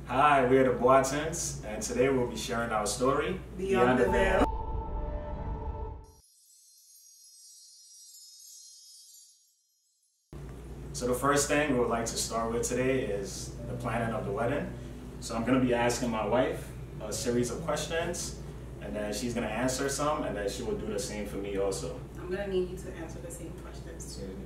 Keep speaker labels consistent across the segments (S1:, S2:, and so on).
S1: Hi, we're the Boatengs, and today we'll be sharing our story,
S2: Beyond the Veil.
S1: So the first thing we would like to start with today is the planning of the wedding. So I'm going to be asking my wife a series of questions, and then she's going to answer some, and then she will do the same for me also.
S2: I'm going to need you to answer the same questions too.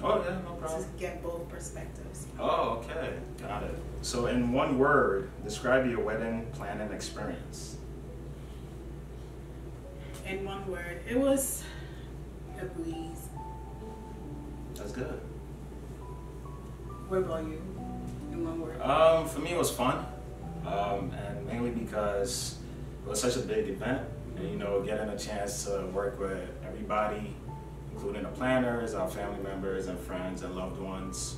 S1: Oh yeah, no problem.
S2: Just get both perspectives.
S1: Oh, okay. Got it. So in one word, describe your wedding planning experience.
S2: In one word, it was a breeze.
S1: That's good.
S2: What about you? In one word?
S1: For me, it was fun, and mainly because it was such a big event, and you know, getting a chance to work with everybody, including the planners, our family members, and friends and loved ones.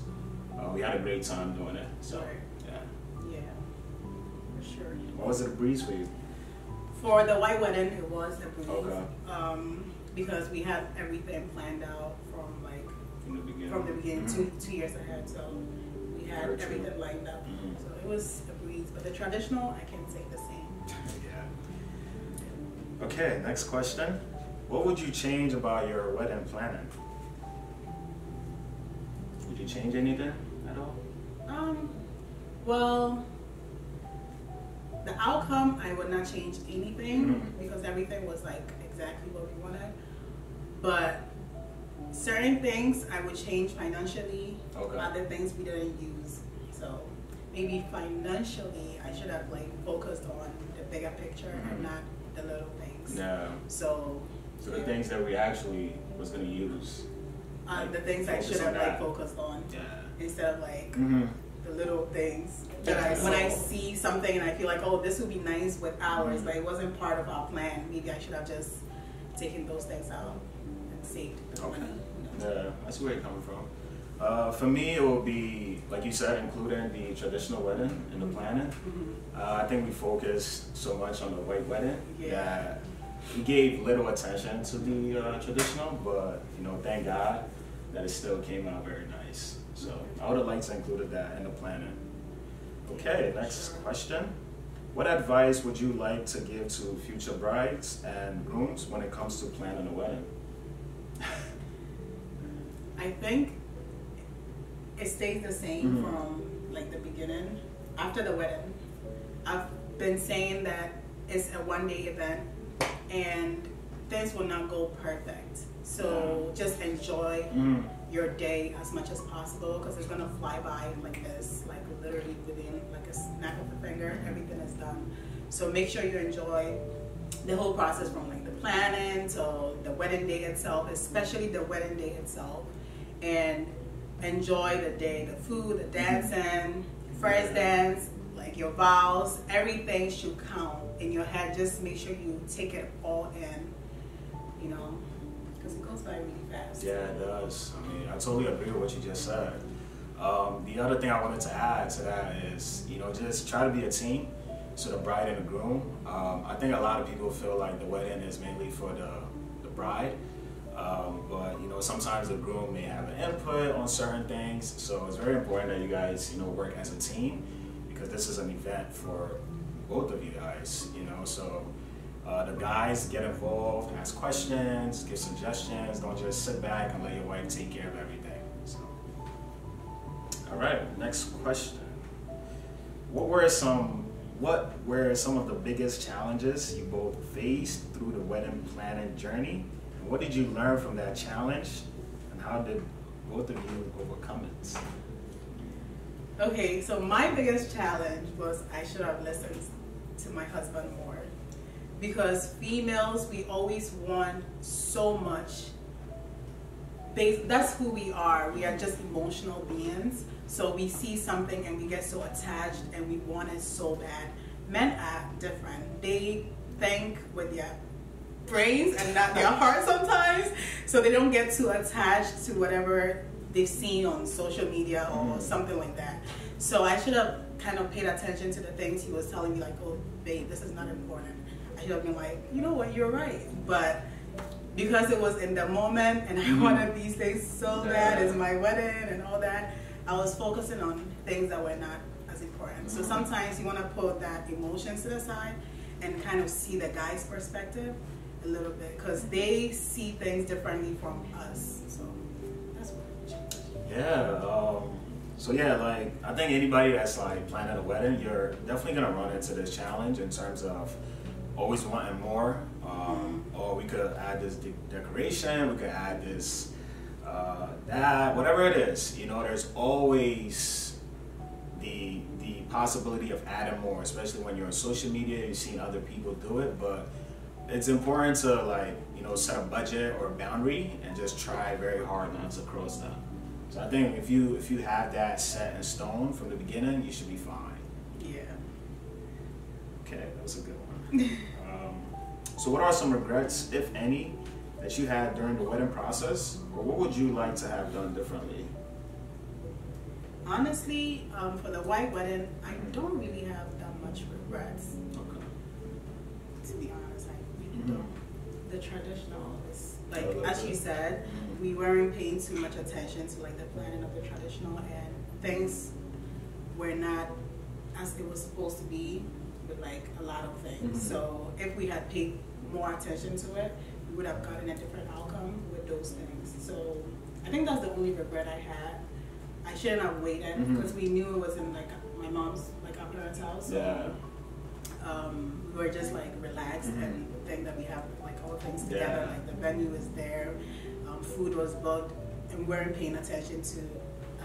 S1: We had a great time doing it. So,
S2: yeah, for sure.
S1: What was it a breeze for you?
S2: For the white wedding, it was a breeze.
S1: Okay.
S2: Because we had everything planned out from the beginning,
S1: mm-hmm.
S2: two years ahead. So we had everything lined up.
S1: Mm-hmm.
S2: So it was a breeze. But the traditional, I can't say the same.
S1: Yeah. Okay, next question. What would you change about your wedding planning? Would you change anything at all?
S2: Well, the outcome, I would not change anything because everything was like exactly what we wanted. But certain things I would change financially.
S1: Okay.
S2: Other things we didn't use. So maybe financially, I should have like focused on the bigger picture and not the little things.
S1: Yeah.
S2: So
S1: the things that we actually was gonna use.
S2: The things I should have like focused on.
S1: Yeah.
S2: Instead of like the little things. When I see something and I feel like, oh, this would be nice with ours, but it wasn't part of our plan. Maybe I should have just taken those things out and saved the money.
S1: Yeah, that's where you're coming from. For me, it will be, like you said, including the traditional wedding in the planning. I think we focused so much on the white wedding that we gave little attention to the traditional, but you know, thank God that it still came out very nice. So I would have liked to include that in the planning. Okay, next question. What advice would you like to give to future brides and grooms when it comes to planning a wedding?
S2: I think it stays the same from like the beginning. After the wedding, I've been saying that it's a one-day event and things will not go perfect. So just enjoy your day as much as possible because it's gonna fly by like this, like literally within like a snap of a finger, everything is done. So make sure you enjoy the whole process from like the planning to the wedding day itself, especially the wedding day itself, and enjoy the day, the food, the dancing, first dance, like your vows, everything should count in your head. Just make sure you take it all in, you know, because it goes by really fast.
S1: Yeah, it does. I mean, I totally agree with what you just said. The other thing I wanted to add to that is, you know, just try to be a team. So the bride and the groom. I think a lot of people feel like the wedding is mainly for the bride. But you know, sometimes the groom may have an input on certain things. So it's very important that you guys, you know, work as a team because this is an event for both of you guys, you know. So the guys get involved, ask questions, give suggestions. Don't just sit back and let your wife take care of everything. So, all right, next question. What were some of the biggest challenges you both faced through the wedding planning journey? And what did you learn from that challenge? And how did both of you overcome it?
S2: Okay, so my biggest challenge was I should have listened to my husband more. Because females, we always want so much. That's who we are. We are just emotional beings. So we see something and we get so attached and we want it so bad. Men are different. They think with their brains and not their heart sometimes. So they don't get too attached to whatever they've seen on social media or something like that. So I should have kind of paid attention to the things he was telling me, like, oh, babe, this is not important. I should have been like, you know what, you're right. But because it was in the moment and I wanted these things so bad, it's my wedding and all that, I was focusing on things that were not as important. important. So sometimes you want to put that emotions to the side and kind of see the guy's perspective a little bit, because they see things differently from us. So that's what.
S1: Yeah. So yeah, like I think anybody that's like planning a wedding, you're definitely gonna run into this challenge in terms of always wanting more. Or we could add this decoration, we could add this, that, whatever it is. You know, there's always the possibility of adding more, especially when you're on social media, you've seen other people do it. But it's important to, like, you know, set a budget or a boundary and just try very hard not to cross that. So I think if you have that set in stone from the beginning, you should be fine.
S2: Yeah.
S1: Okay, that was a good one. So what are some regrets, if any, that you had during the wedding process, or what would you like to have done differently?
S2: Honestly, for the white wedding, I don't really have that much regrets.
S1: Okay.
S2: To be honest, I really don't. The traditional is, like, as you said, we weren't paying too much attention to like the planning of the traditional, and things were not as it was supposed to be with like a lot of things. So if we had paid more attention to it, we would have gotten a different outcome with those things. So I think that's the only regret I had. I shouldn't have waited, because we knew it was in like my mom's, like our parents' house. So we were just like relaxed and think that we have like all things together. Like the venue is there, food was booked, and we weren't paying attention to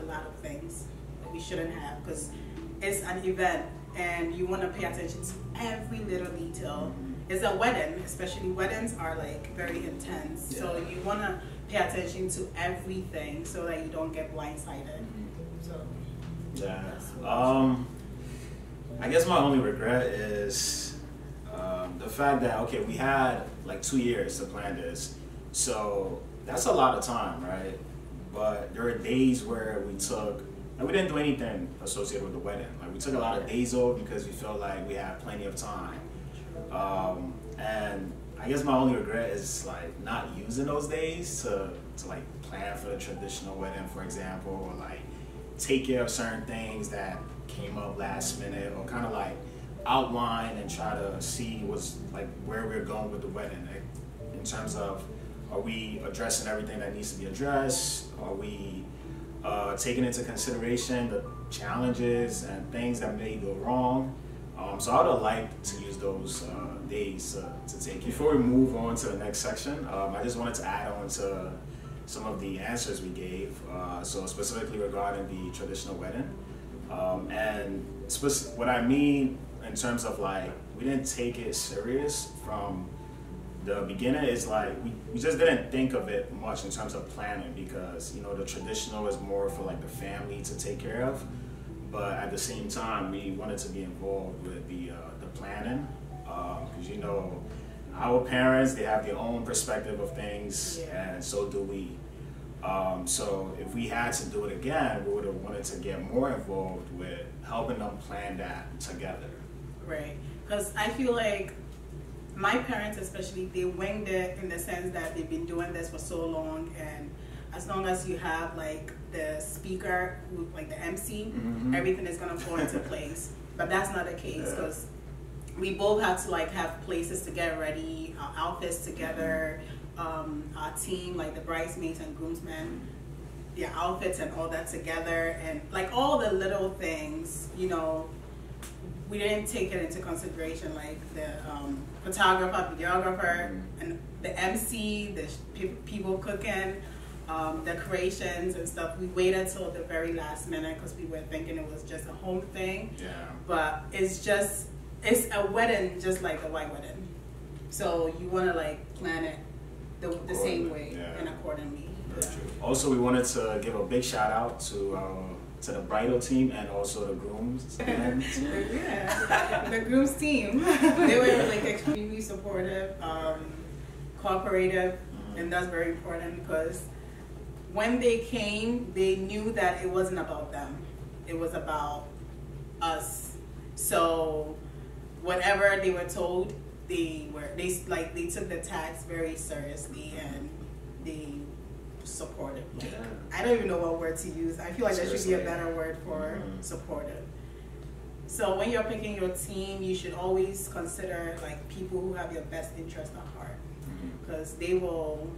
S2: a lot of things that we shouldn't have, because it's an event and you want to pay attention to every little detail. It's a wedding, especially weddings are like very intense. So you want to pay attention to everything so that you don't get blindsided. So
S1: I guess my only regret is the fact that, okay, we had like 2 years to plan this, so that's a lot of time, right? But there are days where we didn't do anything associated with the wedding. Like we took a lot of days off because we felt like we had plenty of time. And I guess my only regret is like not using those days to like plan for the traditional wedding, for example, or like take care of certain things that came up last minute, or kind of like outline and try to see what's like where we're going with the wedding, like, in terms of, are we addressing everything that needs to be addressed? Are we taking into consideration the challenges and things that may go wrong? So I would have liked to use those days to take it. Before we move on to the next section, I just wanted to add on to some of the answers we gave. So specifically regarding the traditional wedding. And what I mean in terms of like, we didn't take it serious from the beginning is like, we just didn't think of it much in terms of planning, because, you know, the traditional is more for like the family to take care of. But at the same time, we wanted to be involved with the planning, because, you know, our parents, they have their own perspective of things, and so do we. So if we had to do it again, we would have wanted to get more involved with helping them plan that together.
S2: Right, because I feel like my parents especially, they winged it in the sense that they've been doing this for so long, and as long as you have like the speaker, like the MC, everything is gonna fall into place. But that's not the case, because we both had to like have places to get ready, our outfits together, our team, like the bridesmaids and groomsmen, their outfits and all that together, and like all the little things, you know, we didn't take it into consideration, like the photographer, videographer, and the MC, the people cooking, decorations and stuff. We waited till the very last minute because we were thinking it was just a home thing. But it's a wedding just like a white wedding. So you want to like plan it the same way and accordingly.
S1: Also, we wanted to give a big shout out to the bridal team and also the grooms.
S2: The grooms team. They were like extremely supportive, cooperative, and that's very important, because when they came, they knew that it wasn't about them. It was about us. So whatever they were told, they took the task very seriously, and they supportive. Like,
S1: Yeah.
S2: I don't even know what word to use. I feel like there should be a
S1: Seriously.
S2: better word for supportive. So when you're picking your team, you should always consider like people who have your best interest at heart, because they will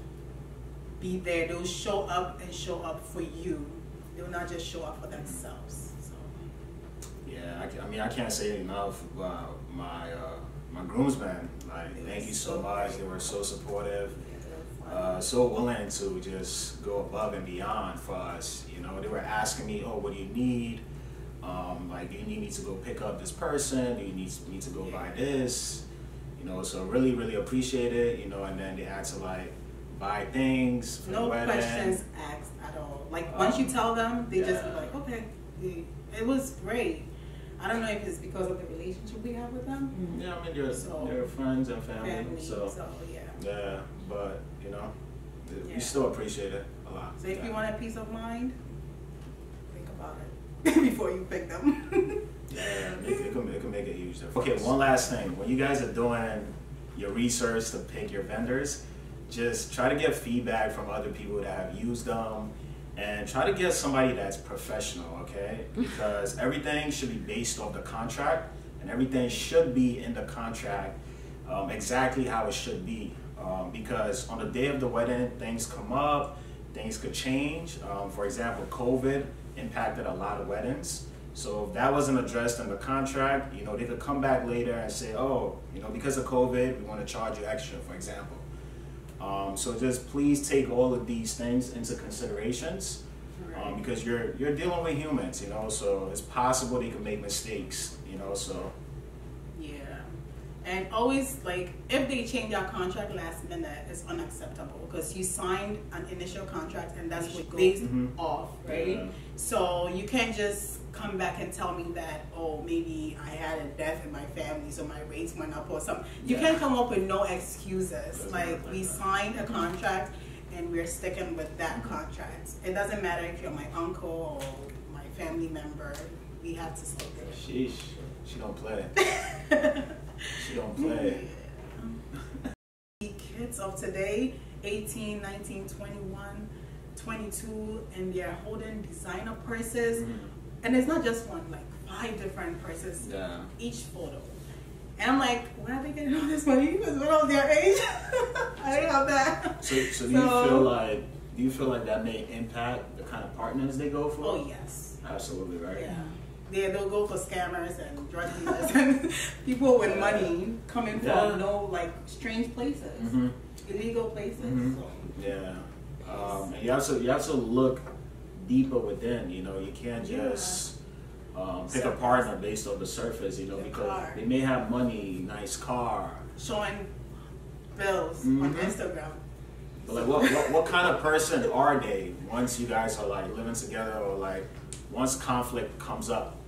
S2: be there. They'll show up and show up for you. They will not just show up for themselves. So
S1: yeah, I mean, I can't say enough about my groomsmen. Like, thank you so much. They were so supportive, so willing to just go above and beyond for us. You know, they were asking me, "Oh, what do you need? Like, do you need me to go pick up this person? Do you need me to go buy this?" You know, so really, really appreciate it. You know, and then they had to like buy things for the wedding. No
S2: questions asked at all. Like once you tell them, they just be like, "Okay." It was great. I don't know if it's because of the relationship we have with them.
S1: Yeah, I mean, they're friends and family. So yeah, but you know, we still appreciate it a lot.
S2: So if you want a peace of mind, think about it before you pick them.
S1: Yeah, it can make a huge difference. Okay, one last thing. When you guys are doing your research to pick your vendors, just try to get feedback from other people that have used them, and try to get somebody that's professional, okay? Because everything should be based off the contract, and everything should be in the contract exactly how it should be. Because on the day of the wedding, things come up, things could change. For example, COVID impacted a lot of weddings. So if that wasn't addressed in the contract, you know, they could come back later and say, "Oh, you know, because of COVID, we want to charge you extra," for example. So just please take all of these things into considerations, because you're dealing with humans, you know, so it's possible they can make mistakes, you know, so. Yeah.
S2: And always, like, if they change our contract last minute, it's unacceptable, because you signed an initial contract and that's what goes off, right? Yeah. So you can't just come back and tell me that, "Oh, maybe I had a death in my family, so my rates went up," or something. You can't come up with no excuses. Like, we signed a contract and we're sticking with that contract. It doesn't matter if you're my uncle or my family member. We have to stick with it.
S1: Sheesh. She don't play. She don't play.
S2: The kids of today, 18, 19, 21, 22, and they're holding designer purses. And it's not just one, like 5 different purses each photo. And I'm like, where are they getting all this money? Because when I was their age, I didn't have that.
S1: So do you feel like that may impact the kind of partners they go for?
S2: Oh yes.
S1: Absolutely, right?
S2: Yeah. They'll go for scammers and drug dealers and people with money coming from like strange places, illegal places. So.
S1: Yeah. And you have to look deeper within, you know. You can't just pick a partner based on the surface, you know, because they may have money, nice car,
S2: showing bills on Instagram.
S1: But like, what kind of person are they once you guys are like living together, or like once conflict comes up?